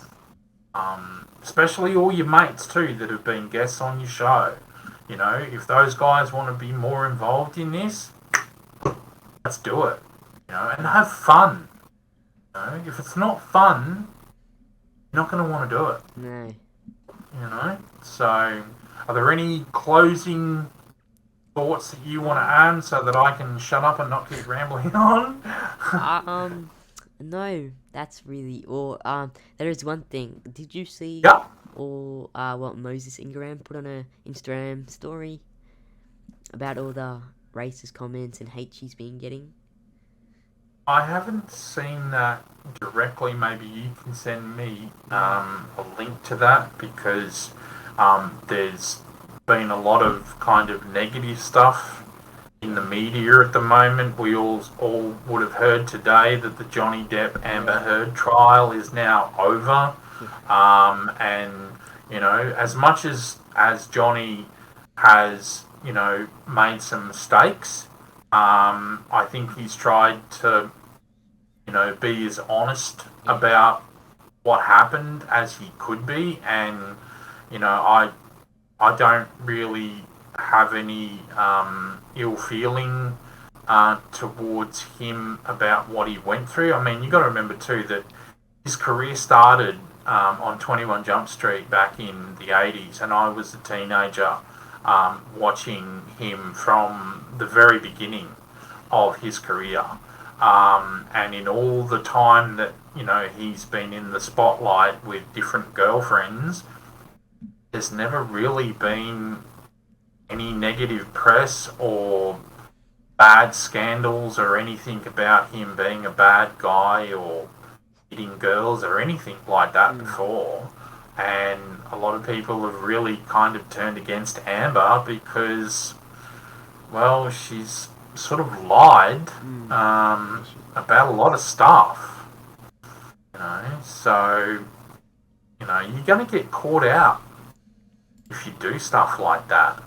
Especially all your mates too that have been guests on your show. If those guys want to be more involved in this, let's do it. And have fun. If it's not fun, you're not going to want to do it. No. So, are there any closing thoughts that you want to add so that I can shut up and not keep rambling on? No, that's really all. There is one thing. Did you see? Yeah. or what Moses Ingram put on a Instagram story about all the racist comments and hate she's been getting? I haven't seen that directly. Maybe you can send me a link to that, because there's been a lot of kind of negative stuff in the media at the moment. We all would have heard today that the Johnny Depp Amber Heard trial is now over. And, you know, as much as Johnny has, you know, made some mistakes, I think he's tried to, you know, be as honest about what happened as he could be. And, you know, I don't really have any ill feeling towards him about what he went through. I mean, you got to remember too that his career started on 21 Jump Street back in the 80s, and I was a teenager watching him from the very beginning of his career. And in all the time that, you know, he's been in the spotlight with different girlfriends, there's never really been any negative press or bad scandals or anything about him being a bad guy or hitting girls or anything like that before. And a lot of people have really kind of turned against Amber because, well, she's sort of lied about a lot of stuff. You know, so, you know, you're going to get caught out if you do stuff like that.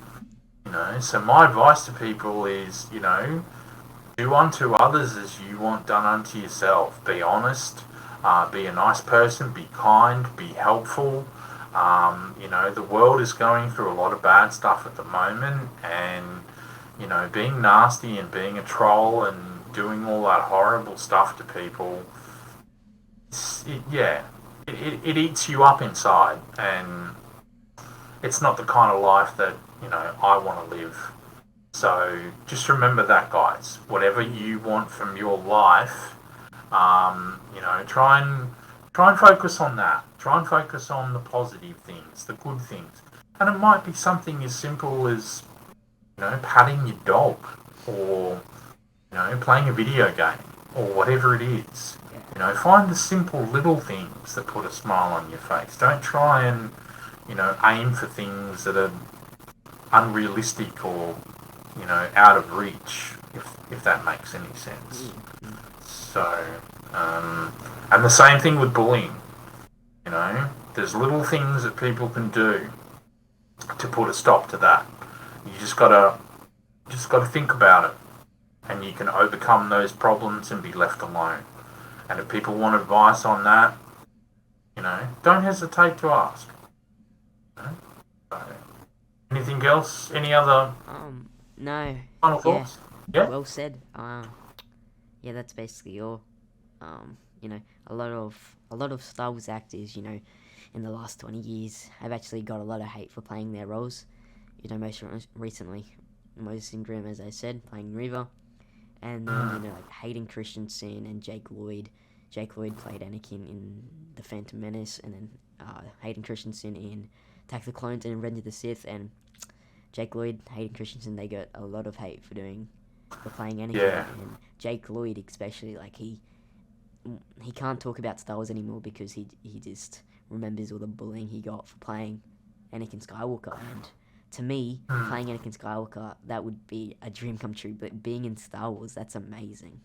You know, so my advice to people is, you know, do unto others as you want done unto yourself. Be honest, be a nice person, be kind, be helpful. You know, the world is going through a lot of bad stuff at the moment, and, you know, being nasty and being a troll and doing all that horrible stuff to people, it eats you up inside, and it's not the kind of life that, you know, I want to live. So just remember that, guys. Whatever you want from your life, you know, try and focus on that. Try and focus on the positive things, the good things. And it might be something as simple as, you know, patting your dog, or, you know, playing a video game, or whatever it is. You know, find the simple little things that put a smile on your face. Don't try and, you know, aim for things that are unrealistic or, you know, out of reach, if that makes any sense. So, and the same thing with bullying. You know, there's little things that people can do to put a stop to that. You just gotta think about it, and you can overcome those problems and be left alone. And if people want advice on that, you know, don't hesitate to ask. You know? So, anything else? Any other No. final thoughts? Yeah. Well said. Yeah, that's basically all. You know, a lot of Star Wars actors, you know, in the last 20 years have actually got a lot of hate for playing their roles. You know, most recently, Moses Ingram, as I said, playing River, and then, you know, like Hayden Christensen and Jake Lloyd. Jake Lloyd played Anakin in The Phantom Menace, and then Hayden Christensen in Attack of the Clones and Revenge of the Sith. And Jake Lloyd, Hayden Christensen, they got a lot of hate for playing Anakin. Yeah. And Jake Lloyd especially, like, he can't talk about Star Wars anymore because he just remembers all the bullying he got for playing Anakin Skywalker. And to me, playing Anakin Skywalker, that would be a dream come true. But being in Star Wars, that's amazing.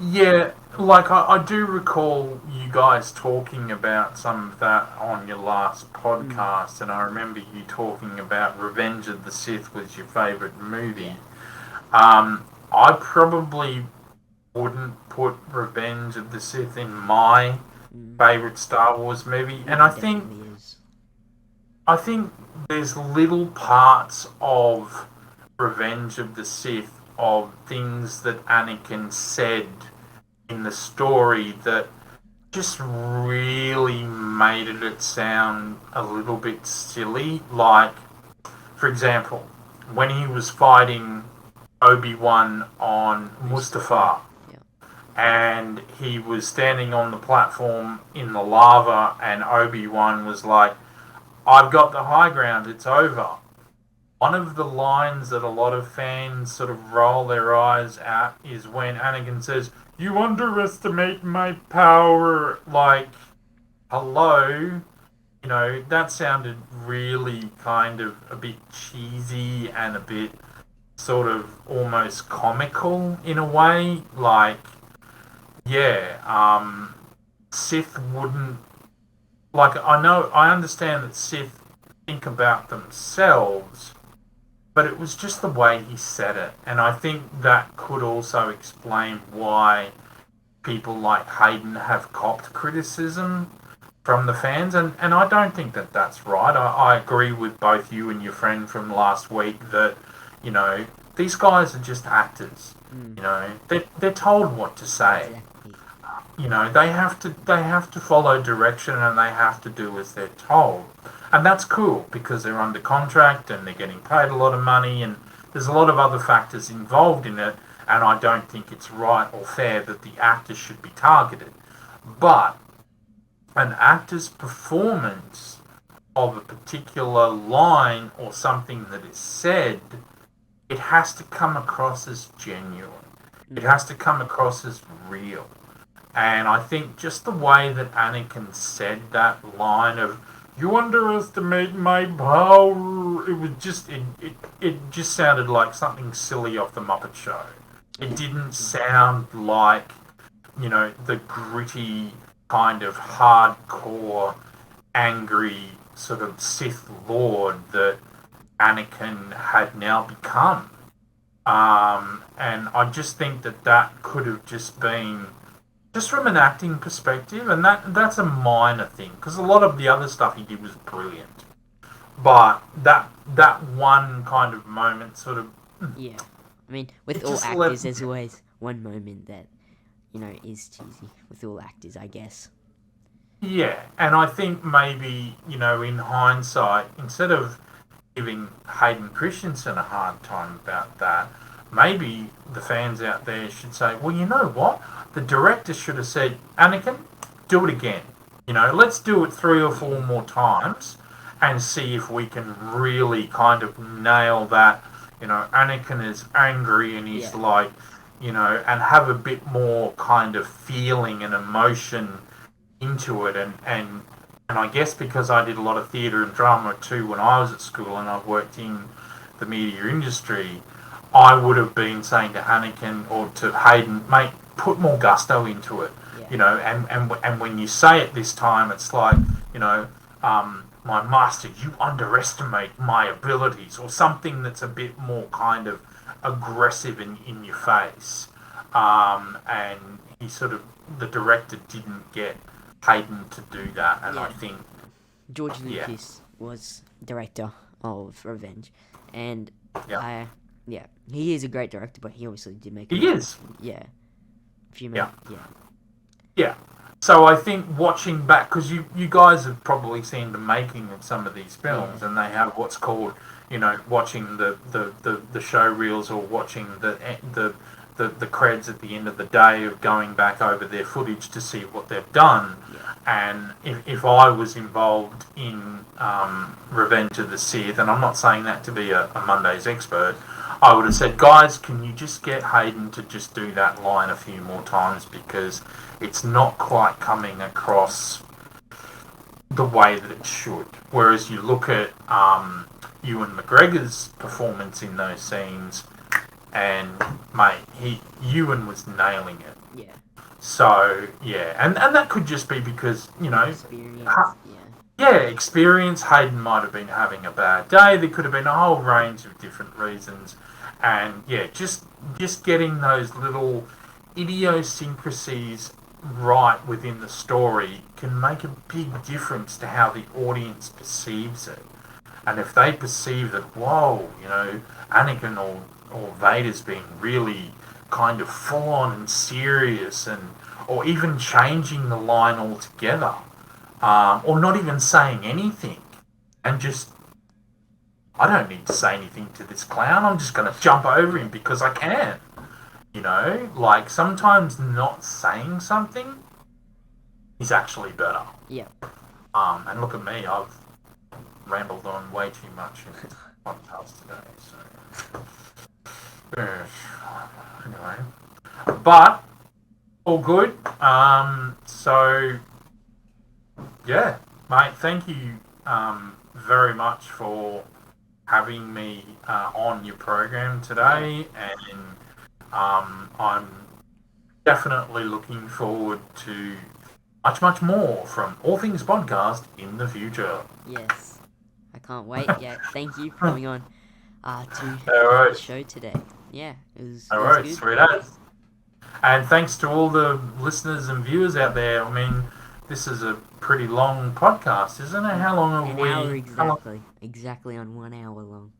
Yeah, like I do recall you guys talking about some of that on your last podcast, and I remember you talking about Revenge of the Sith was your favourite movie. I probably wouldn't put Revenge of the Sith in my favourite Star Wars movie, and I think there's little parts of Revenge of the Sith of things that Anakin said in the story that just really made it sound a little bit silly. Like, for example, when he was fighting Obi-Wan on Mustafar, and he was standing on the platform in the lava, and Obi-Wan was like, I've got the high ground, it's over. One of the lines that a lot of fans sort of roll their eyes at is when Anakin says, "You underestimate my power." Like, hello? You know, that sounded really kind of a bit cheesy and a bit sort of almost comical in a way. Like, yeah, Sith wouldn't. Like, I understand that Sith think about themselves, but it was just the way he said it. And I think that could also explain why people like Hayden have copped criticism from the fans. And I don't think that that's right. I agree with both you and your friend from last week that, you know, these guys are just actors. You know, they're told what to say. Exactly. You know, they have to follow direction, and they have to do as they're told. And that's cool because they're under contract and they're getting paid a lot of money, and there's a lot of other factors involved in it, and I don't think it's right or fair that the actors should be targeted. But an actor's performance of a particular line or something that is said, it has to come across as genuine. It has to come across as real. And I think just the way that Anakin said that line of "You underestimate my power," it was just it just sounded like something silly off the Muppet Show. It didn't sound like, you know, the gritty kind of hardcore, angry sort of Sith Lord that Anakin had now become. And I just think that could have just been just from an acting perspective, and that's a minor thing because a lot of the other stuff he did was brilliant. But that one kind of moment sort of Yeah. I mean, with all actors, there's always one moment that, you know, is cheesy. With all actors, I guess. yeah, and I think maybe, you know, in hindsight, instead of giving Hayden Christensen a hard time about that, maybe the fans out there should say, well, you know what? The director should have said, Anakin, do it again. You know, let's do it 3 or 4 more times and see if we can really kind of nail that. You know, Anakin is angry and he's like, you know, and have a bit more kind of feeling and emotion into it. And I guess because I did a lot of theatre and drama too when I was at school and I've worked in the media industry, I would have been saying to Anakin or to Hayden, mate, put more gusto into it. You know, and when you say it this time, it's like, you know, my master, you underestimate my abilities, or something that's a bit more kind of aggressive in your face. And he sort of, the director didn't get Hayden to do that, and I think George Lucas was director of Revenge, and he is a great director, but he obviously did make Yeah. So I think watching back, because you guys have probably seen the making of some of these films, and they have what's called, you know, watching the show reels or watching the creds at the end of the day of going back over their footage to see what they've done. And if I was involved in Revenge of the Sith, and I'm not saying that to be a Monday's expert, I would have said, guys, can you just get Hayden to just do that line a few more times, because it's not quite coming across the way that it should. Whereas you look at Ewan McGregor's performance in those scenes, and mate, Ewan was nailing it. Yeah. So and that could just be because, you know, experience. Hayden might have been having a bad day. There could have been a whole range of different reasons, and just getting those little idiosyncrasies right within the story can make a big difference to how the audience perceives it. And if they perceive that, whoa, you know, Anakin or Vader's being really kind of full on and serious, or even changing the line altogether, or not even saying anything, and just, I don't need to say anything to this clown, I'm just going to jump over him because I can. You know, like sometimes not saying something is actually better. Yeah. And look at me, I've rambled on way too much in this podcast today. So anyway, but all good. So yeah, mate, thank you very much for having me on your program today, and I'm definitely looking forward to much more from All Things Podcast in the future. Yes. I can't wait. Yeah. Thank you for coming on to All the show today. Yeah. It was right, good. sweet as. And thanks to all the listeners and viewers out there. I mean, this is a pretty long podcast, isn't it? How long have An hour we? exactly. Exactly on 1 hour long.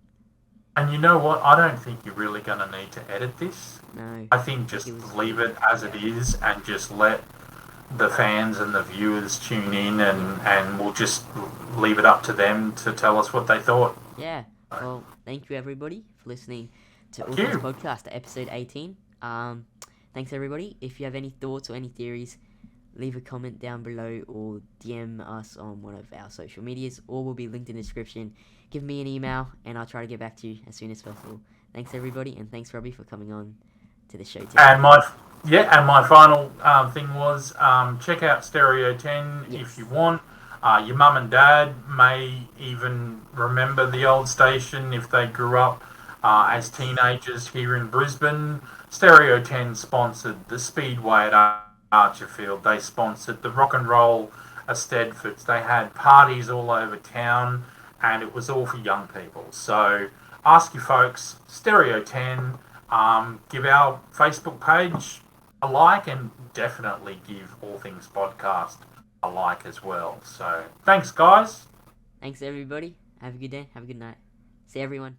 And you know what? I don't think you're really going to need to edit this. No. I think just leave it as it is and just let the fans and the viewers tune in, and we'll just leave it up to them to tell us what they thought. Yeah. Well, thank you everybody for listening to All Things Podcast, episode 18. Thanks everybody. If you have any thoughts or any theories, leave a comment down below or DM us on one of our social medias, or will be linked in the description. Give me an email and I'll try to get back to you as soon as possible. Thanks everybody, and thanks Robbie for coming on to the show today. And my final thing was check out Stereo 10 if you want. Your mum and dad may even remember the old station if they grew up as teenagers here in Brisbane. Stereo 10 sponsored the Speedway at Archerfield. They sponsored the Rock and Roll at Stedfords. They had parties all over town, and it was all for young people. So ask your folks, Stereo 10, give our Facebook page a like, and definitely give All Things Podcast a like as well. So thanks, guys. Thanks everybody. Have a good day. Have a good night. See everyone.